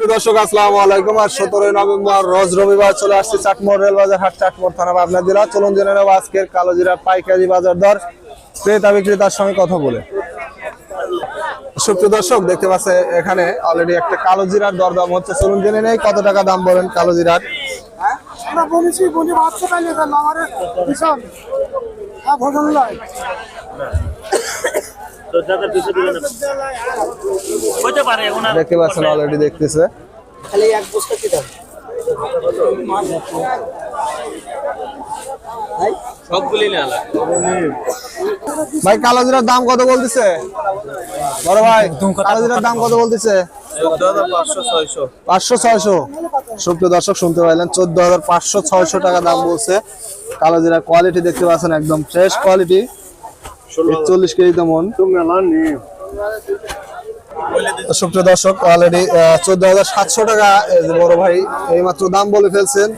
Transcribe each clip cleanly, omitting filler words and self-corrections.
সুপ্রিয় দর্শক আসসালামু আলাইকুম। আর 17 নভেম্বর রোজ রবিবার চলে আসছে চাটমোহর রেলবাজার হাট, চাটমোহর থানা, পাবনা জেলা। চলুন জেনে নেব আজকের কালোজিরা পাইকারি বাজার দর, ক্রেতা বিক্রেতার সঙ্গে কথা বলে। সুপ্রিয় দর্শক দেখতে পাচ্ছেন এখানে অলরেডি একটা কালোজিরার দরদাম হচ্ছে। চলুন জেনে নেই কত টাকা দাম বলেন কালোজিরার। দেখতে পাচ্ছেন অলরেডি দেখতেছে ভাই কালোজিরার দাম কত বলতেছে? বড় ভাই কালোজিরার দাম কত বলতেছে? 500-600। সুপ্রিয় দর্শক শুনতে পাইলেন 14,500-600 টাকা দাম বলছে। কালোজিরার কোয়ালিটি দেখতে পাচ্ছেন একদম ফ্রেশ কোয়ালিটি, 41 কেজিতে মন। সুপ্রিয় দর্শক অলরেডি 14,700 টাকা বড় ভাই এইমাত্র দাম বলে ফেলছেন।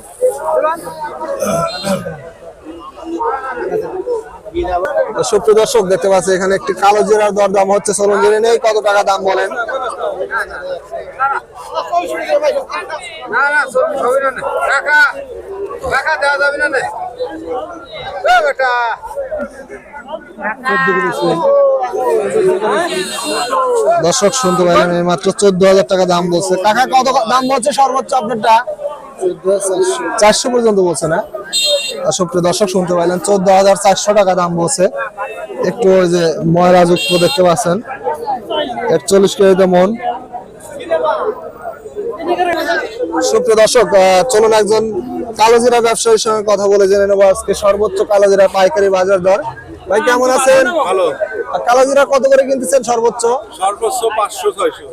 সুপ্রিয় দর্শক দেখতে পাচ্ছি এখানে একটি কালো জিরার দরদাম হচ্ছে। চলুন জেনে নেই কত টাকা দাম বলেন। দর্শক শুনতে পাইলেন এই মাত্র 14,000 টাকা দাম বলছে। কাকা কত দাম বলছে সর্বোচ্চ আপনারটা? 400 পর্যন্ত বলছে না? সুপ্রিয় দর্শক শুনতে পাইলেন 14,400 টাকা দাম বলছে। একটু ওই যে ময়লা যুক্ত দেখতে পাচ্ছেন, 41 কেজিতে মন। সুপ্রিয় দর্শক চলুন একজন কালোজিরা ব্যবসায়ীর সঙ্গে কথা বলে জেনে নেবো আজকে সর্বোচ্চ কালোজিরা পাইকারি বাজার দর। ভাই কেমন আছেন? ভালো। কালোজিরা কত করে কিনতেছেন সর্বোচ্চ? সর্বোচ্চ 500-600,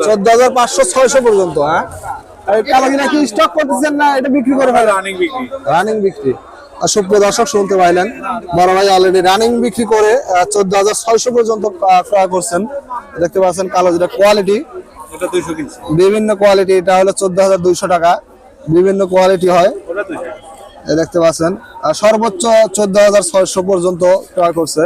14,500-600 পর্যন্ত। হ্যাঁ, কালোজিরা কি স্টক করতেছেন না এটা বিক্রি করে ফেলেন? রানিং বিক্রি। সুপ্রিয় দর্শক শুনতে পাইলেন বড় ভাই অলরেডি রানিং বিক্রি করে 14,600 পর্যন্ত ক্রয় করছেন। দেখতে পাচ্ছেন কালোজিরা কোয়ালিটি বিভিন্ন কোয়ালিটি। এটা হলো 14,200 টাকা, বিভিন্ন কোয়ালিটি হয় দেখতে পাচ্ছেন। সর্বোচ্চ 14,600 পর্যন্ত ক্রয় করছে।